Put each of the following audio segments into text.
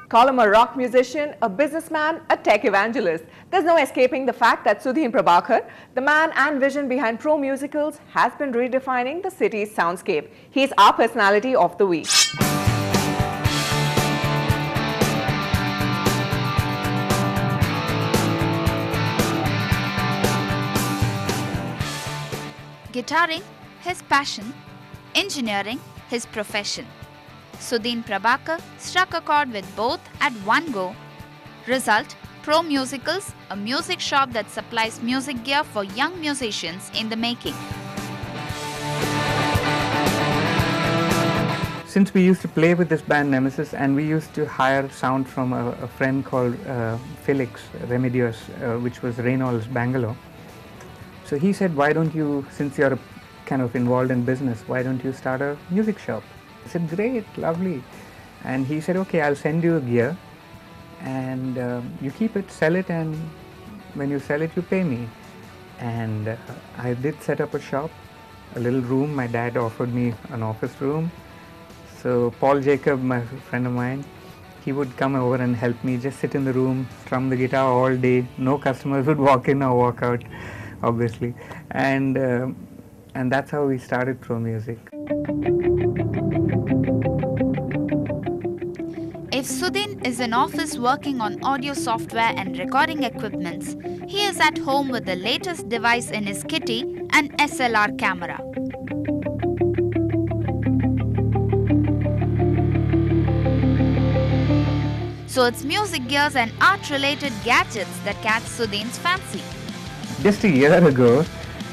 Call him a rock musician, a businessman, a tech evangelist. There's no escaping the fact that Sudhin Prabhakar, the man and vision behind Pro Musicals, has been redefining the city's soundscape. He's our personality of the week. Guitaring, his passion. Engineering, his profession. Sudhin Prabhakar struck a chord with both at one go. Result, Pro Musicals, a music shop that supplies music gear for young musicians in the making. Since we used to play with this band Nemesis, and we used to hire sound from a friend called Felix Remedios, which was Reynolds, Bangalore. So he said, why don't you, since you're kind of involved in business, why don't you start a music shop? I said, great, lovely. And he said, okay, I'll send you a gear and you keep it, sell it, and when you sell it, you pay me. And I did set up a shop, a little room. My dad offered me an office room. So Paul Jacob, my friend of mine, he would come over and help me just sit in the room, strum the guitar all day. No customers would walk in or walk out, obviously. And that's how we started Pro Music. If Sudhin is in office working on audio software and recording equipments, he is at home with the latest device in his kitty, an SLR camera. So it's music gears and art-related gadgets that catch Sudhin's fancy. Just a year ago,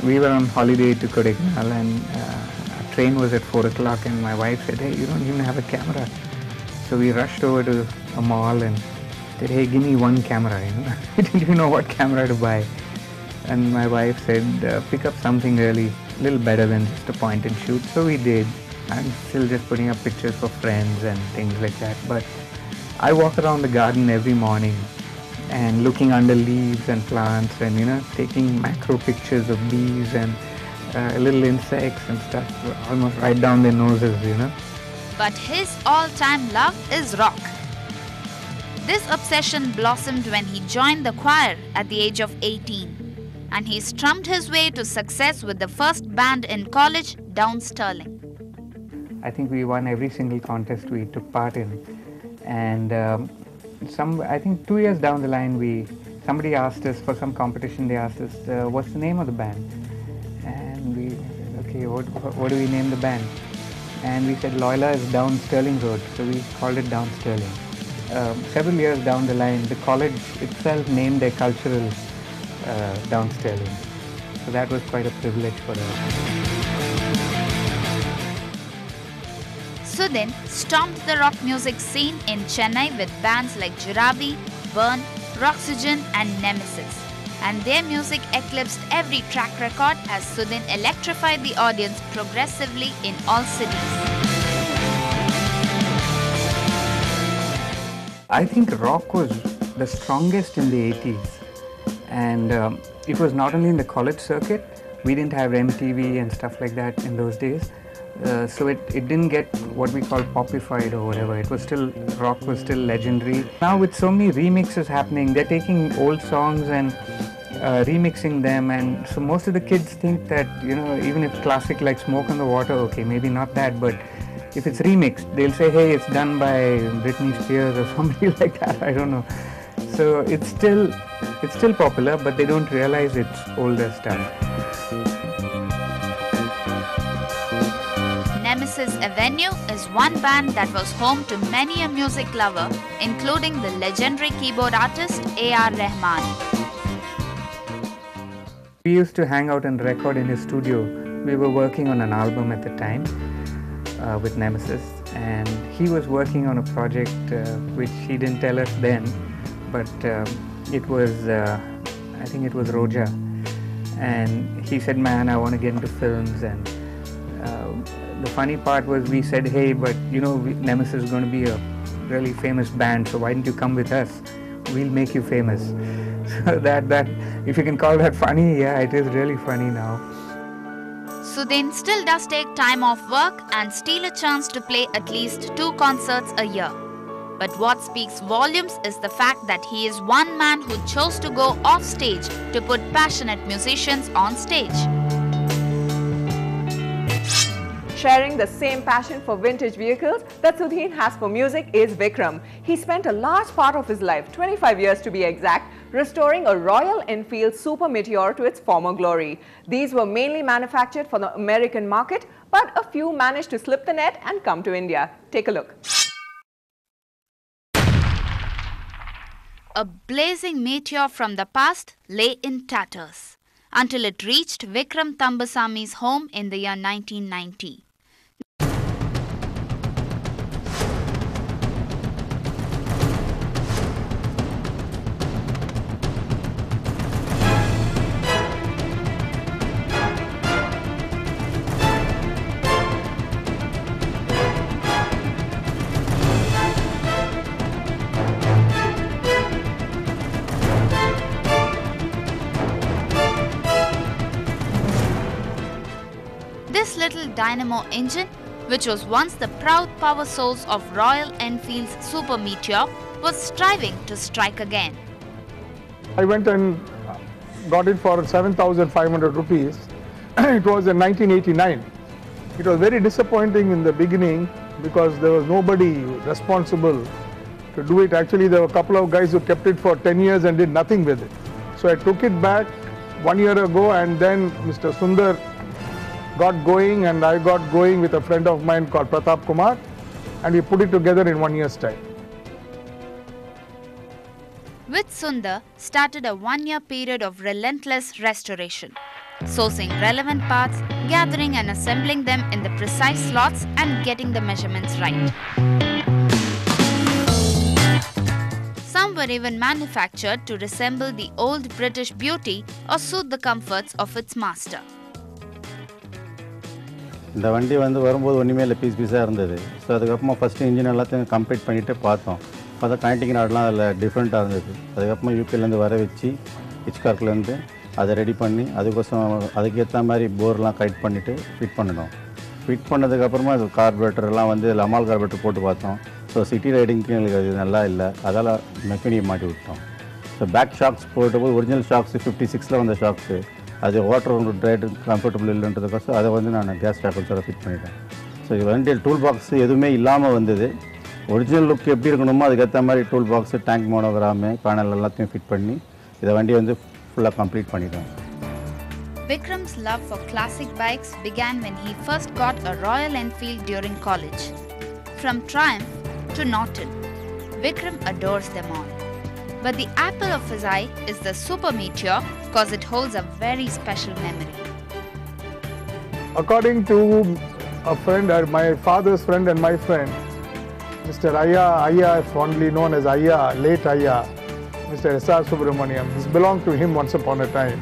we were on holiday to Kodaikanal, and our train was at 4 o'clock, and my wife said, hey, you don't even have a camera. So we rushed over to a mall and said, hey, give me one camera. I didn't even know what camera to buy. And my wife said, pick up something really a little better than just a point and shoot. So we did. I'm still just putting up pictures for friends and things like that. But I walk around the garden every morning and looking under leaves and plants and, taking macro pictures of bees and little insects and stuff, almost right down their noses, But his all-time love is rock. This obsession blossomed when he joined the choir at the age of 18. And he strummed his way to success with the first band in college, Down Sterling. I think we won every single contest we took part in. And I think 2 years down the line, somebody asked us for some competition. They asked us, what's the name of the band? And we said, okay, what do we name the band? And we said Loyola is down Sterling Road, so we called it Down Sterling. Several years down the line, the college itself named their cultural Down Sterling. So that was quite a privilege for us. Sudhin stomped the rock music scene in Chennai with bands like Jiravi, Burn, Roxygen and Nemesis. And their music eclipsed every track record as Sudhin electrified the audience progressively in all cities. I think rock was the strongest in the 80s, and it was not only in the college circuit. We didn't have MTV and stuff like that in those days, so it didn't get what we call popified or whatever. Rock was still legendary. Now with so many remixes happening, they're taking old songs and remixing them, and so most of the kids think that, even if classic like Smoke on the Water, okay, maybe not that, but if it's remixed, they'll say, hey, it's done by Britney Spears or somebody like that, I don't know. So it's still popular, but they don't realize it's older stuff. Nemesis Avenue is one band that was home to many a music lover, including the legendary keyboard artist A.R. Rahman. We used to hang out and record in his studio. We were working on an album at the time with Nemesis, and he was working on a project which he didn't tell us then, but it was, I think it was Roja. And he said, man, I want to get into films. And the funny part was we said, hey, but Nemesis is going to be a really famous band, so why don't you come with us? We'll make you famous. So that if you can call that funny, yeah, it is really funny now. Sudhin still does take time off work and steal a chance to play at least 2 concerts a year. But what speaks volumes is the fact that he is one man who chose to go off stage to put passionate musicians on stage. Sharing the same passion for vintage vehicles that Sudhin has for music is Vikram. He spent a large part of his life, 25 years to be exact, restoring a Royal Enfield Super Meteor to its former glory. These were mainly manufactured for the American market, but a few managed to slip the net and come to India. Take a look. A blazing meteor from the past lay in tatters until it reached Vikram Thambasami's home in the year 1990. This little dynamo engine, which was once the proud power source of Royal Enfield's Super Meteor, was striving to strike again. I went and got it for 7,500 rupees. It was in 1989. It was very disappointing in the beginning because there was nobody responsible to do it. Actually, there were a couple of guys who kept it for 10 years and did nothing with it. So I took it back 1 year ago, and then Mr. Sundar got going and I got going with a friend of mine called Pratap Kumar, and we put it together in 1 year's time. With Sundar started a 1-year period of relentless restoration, sourcing relevant parts, gathering and assembling them in the precise slots and getting the measurements right. Some were even manufactured to resemble the old British beauty or suit the comforts of its master. இந்த வண்டி வந்து வரும்போது ஒன்றுமே இல்லை, பீஸாக இருந்தது. So அதுக்கப்புறமா first engine எல்லாத்தையும் கம்ப்ளீட் பண்ணிவிட்டு பார்த்தோம். பார்த்தா கனெக்டிங் ராட்லாம் அதில் டிஃப்ரெண்ட்டாக இருந்தது. அதுக்கப்புறமா யூகேலேருந்து வர வச்சு ஹிச்கார்க்லேருந்து அதை ரெடி பண்ணி அதுக்கோசம் அதுக்கேற்ற மாதிரி போர்லாம் கரெக்ட் பண்ணிவிட்டு ஃபிட் பண்ணினோம். ஃபிட் பண்ணதுக்கப்புறமா அது கார்பரேட்டர்லாம் வந்து இதில் அமால் கார்பரேட்டர் போட்டு பார்த்தோம். ஸோ சிட்டி ரைடிங்க்கு எங்களுக்கு அது நல்லா இல்லை, அதால் மெக்கானிக் மாட்டி விட்டோம். ஸோ பேக் ஷாக்ஸ் போட்டபோது ஒரிஜினல் ஷாக்ஸு 56 வந்த ஷாக்ஸு அது வாட்டர் ரைடு கம்ஃபர்டபுள் இல்லைன்றதுக்கோசம் அதை வந்து நான் கேஸ் ஷாக்கல்ஸோட ஃபிட் பண்ணிட்டேன். ஸோ இது வந்து டூல் பாக்ஸ் எதுவுமே இல்லாமல் வந்தது. ஒரிஜினல் லுக் எப்படி இருக்கணுமோ அதுக்கேற்ற மாதிரி டூல் பாக்ஸு, டேங்க் மோனோகிராமு, பேனல் எல்லாத்தையும் ஃபிட் பண்ணி இதை வண்டி வந்து ஃபுல்லாக கம்ப்ளீட் பண்ணிட்டேன். Vikram's love for classic bikes began when he first got a Royal Enfield during college. From Triumph to Norton, Vikram adores them all. But the apple of his eye is the Super Meteor because it holds a very special memory. According to a friend, my father's friend and my friend, Mr. Ayya, fondly known as Ayya, late Ayya, Mr. S.R. Subramaniam, this belonged to him once upon a time.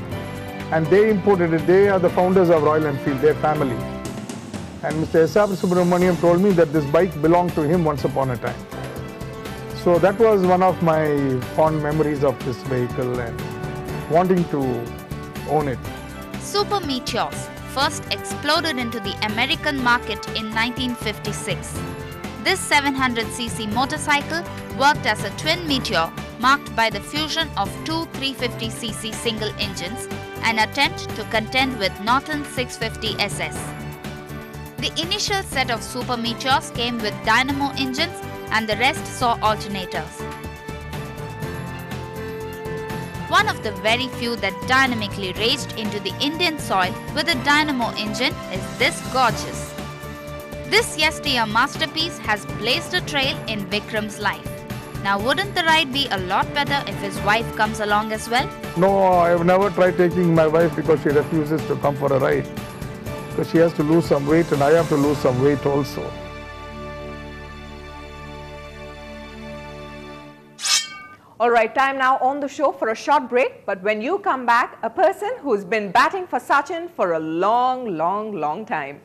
And they imported it. They are the founders of Royal Enfield, their family. And Mr. S.R. Subramaniam told me that this bike belonged to him once upon a time. So that was one of my fond memories of this vehicle and wanting to own it. Super Meteors first exploded into the American market in 1956. This 700cc motorcycle worked as a twin Meteor marked by the fusion of two 350cc single engines, an attempt to contend with Norton's 650SS. The initial set of Super Meteors came with dynamo engines and the rest saw alternators. One of the very few that dynamically raged into the Indian soil with a dynamo engine is this gorgeous. This yesteryear masterpiece has blazed a trail in Vikram's life. Now wouldn't the ride be a lot better if his wife comes along as well? No, I have never tried taking my wife because she refuses to come for a ride. Because she has to lose some weight and I have to lose some weight also. Alright, time now on the show for a short break. But when you come back, a person who's been batting for Sachin for a long time.